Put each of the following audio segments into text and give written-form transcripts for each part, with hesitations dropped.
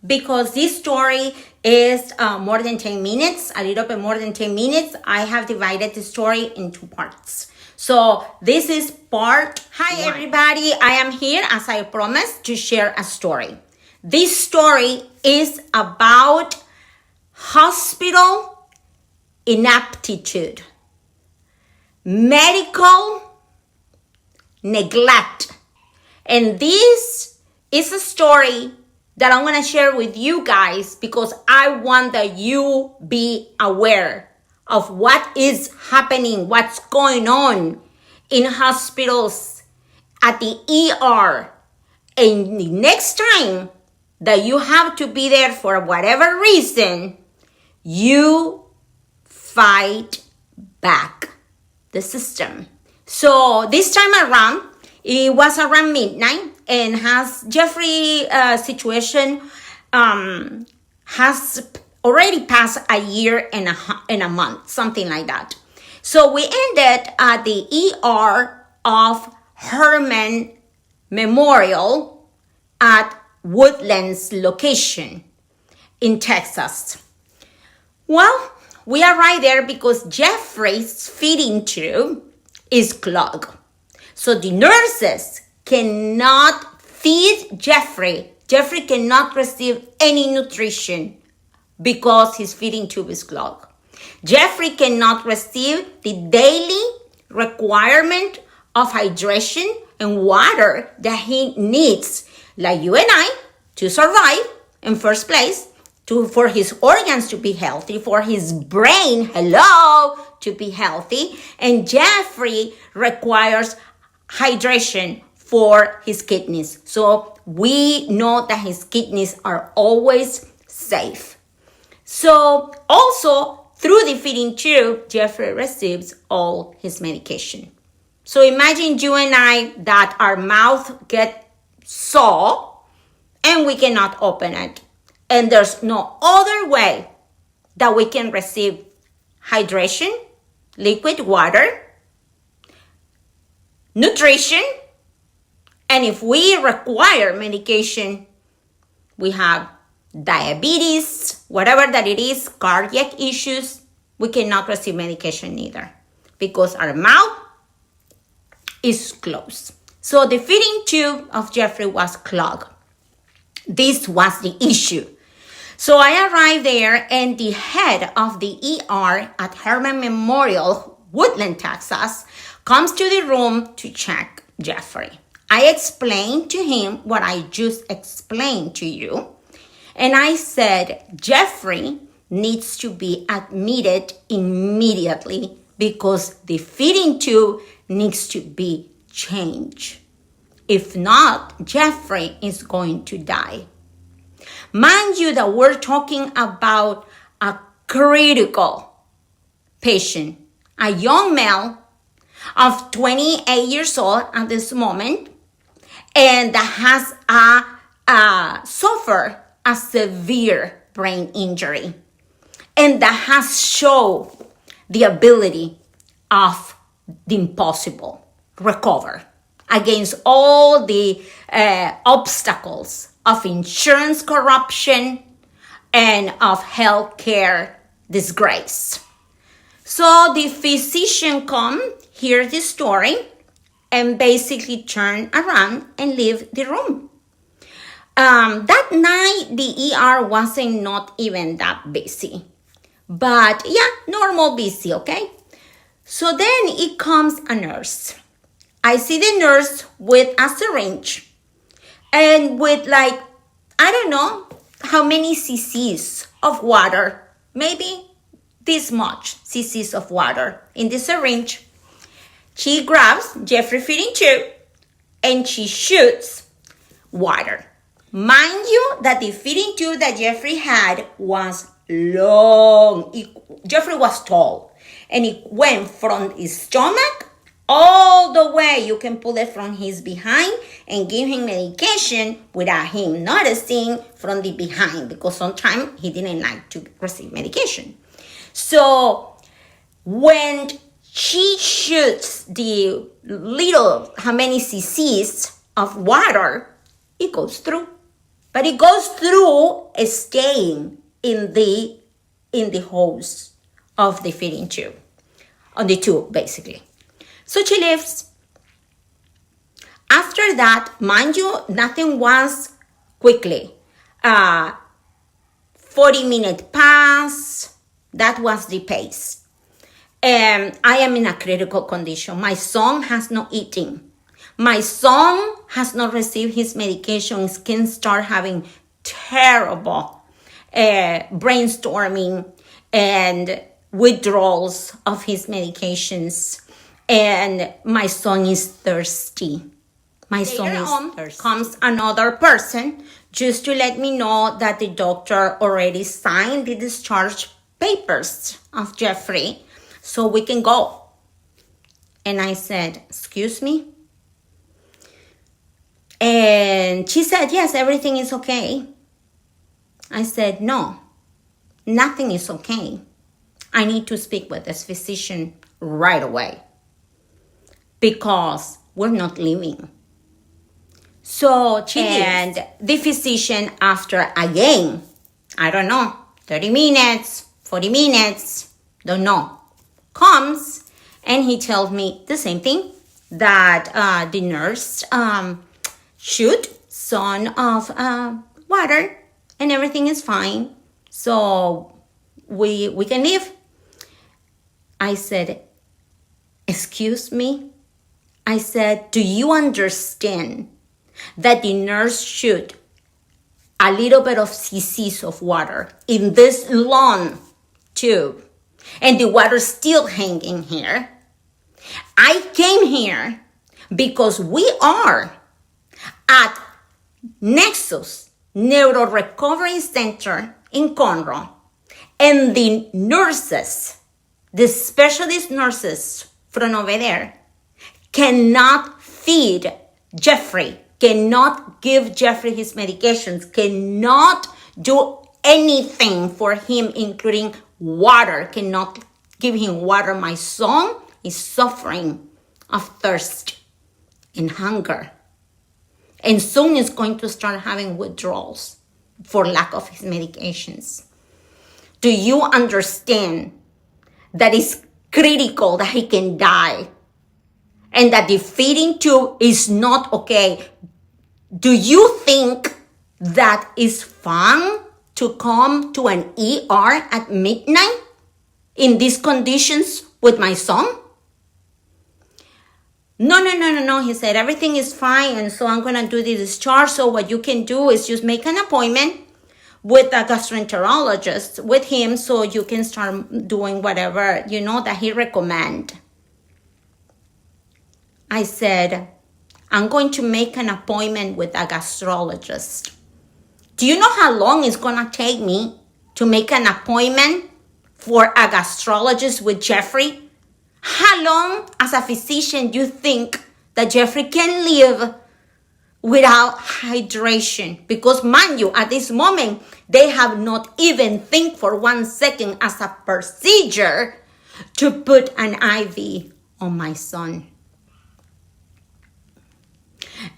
because this story is more than 10 minutes, a little bit more than 10 minutes. I have divided the story in 2 parts. So this is part. Hi everybody, I am here as I promised to share a story. This story is about hospital inaptitude, medical neglect. And this is a story that I'm going to share with you guys because I want that you be aware of what is happening, what's going on in hospitals, at the ER. And the next time that you have to be there for whatever reason, you fight back the system. So this time around, it was around midnight, and has Jeffrey situation has already passed a year and a month, something like that. So we ended at the ER of Herman Memorial at Woodlands location in Texas. Well, we arrived there because Jeffrey's feeding tube is clogged. So the nurses cannot feed Jeffrey. Jeffrey cannot receive any nutrition because his feeding tube is clogged. Jeffrey cannot receive the daily requirement of hydration and water that he needs, like you and I, to survive in first place, for his organs to be healthy, for his brain, to be healthy. And Jeffrey requires hydration for his kidneys. So we know that his kidneys are always safe. So also through the feeding tube, Jeffrey receives all his medication. So imagine you and I that our mouth gets sore and we cannot open it. And there's no other way that we can receive hydration, liquid water, nutrition, and if we require medication, we have diabetes, whatever that it is, cardiac issues, we cannot receive medication either because our mouth is closed. So the feeding tube of Jeffrey was clogged. This was the issue. So I arrived there, and the head of the ER at Herman Memorial, Woodland, Texas, comes to the room to check Jeffrey. I explained to him what I just explained to you. And I said, Jeffrey needs to be admitted immediately because the feeding tube needs to be changed. If not, Jeffrey is going to die. Mind you that we're talking about a critical patient, a young male of 28 years old at this moment, and that has suffered a severe brain injury, and that has shown the ability of the impossible recover against all the obstacles of insurance corruption and of healthcare disgrace. So the physician come, hear the story, and basically turn around and leave the room. That night, the ER wasn't not even that busy. But normal busy, okay? So then it comes a nurse. I see the nurse with a syringe and with I don't know how many cc's of water, maybe this much cc's of water in the syringe. She grabs Jeffrey feeding tube and she shoots water. Mind you that the feeding tube that Jeffrey had was long. Jeffrey was tall, and it went from his stomach all the way. You can pull it from his behind and give him medication without him noticing from the behind, because sometimes he didn't like to receive medication. So when she shoots the little, how many cc's of water, it goes through. But it goes through staying in the hose of the feeding tube, on the tube basically. So she leaves. After that, mind you, nothing was quickly. 40 minutes pass. That was the pace. I am in a critical condition. My son has not eaten. My son has not received his medications, can start having terrible brainstorming and withdrawals of his medications. And my son is thirsty. My son is thirsty. Comes another person just to let me know that the doctor already signed the discharge papers of Jeffrey so we can go. And I said, excuse me? And she said, yes, everything is okay. I said, no, nothing is okay. I need to speak with this physician right away because we're not leaving. So the physician, after again, I don't know, 30 minutes, 40 minutes, don't know, comes and he tells me the same thing, that the nurse shoot some of water and everything is fine. So we can leave. I said, excuse me? I said, do you understand that the nurse shoot a little bit of cc's of water in this long tube and the water still hanging here? I came here because we are at Nexus Neuro Recovery Center in Conroe, and the nurses, the specialist nurses from over there, cannot feed Jeffrey, cannot give Jeffrey his medications, cannot do anything for him, including water, cannot give him water. My son is suffering of thirst and hunger, and soon is going to start having withdrawals for lack of his medications. Do you understand that it's critical that he can die and that the feeding tube is not okay? Do you think that is fun to come to an ER at midnight in these conditions with my son? No, he said, everything is fine, and so I'm going to do the discharge. So what you can do is just make an appointment with a gastroenterologist with him so you can start doing whatever, that he recommend. I said, I'm going to make an appointment with a gastrologist. Do you know how long it's going to take me to make an appointment for a gastrologist with Jeffrey? How long, as a physician, you think that Jeffrey can live without hydration? Because, mind you, at this moment, they have not even think for 1 second as a procedure to put an IV on my son.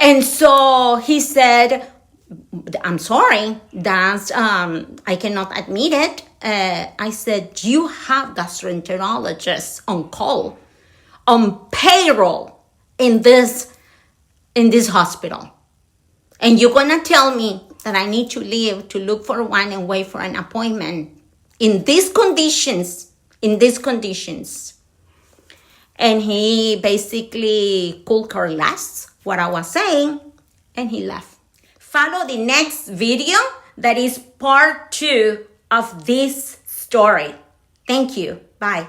And so he said, I'm sorry, that's, I cannot admit it. I said, you have gastroenterologists on call, on payroll in this hospital. And you're going to tell me that I need to leave to look for one and wait for an appointment in these conditions. And he basically could care less what I was saying, and he left. Follow the next video that is part 2 of this story. Thank you. Bye.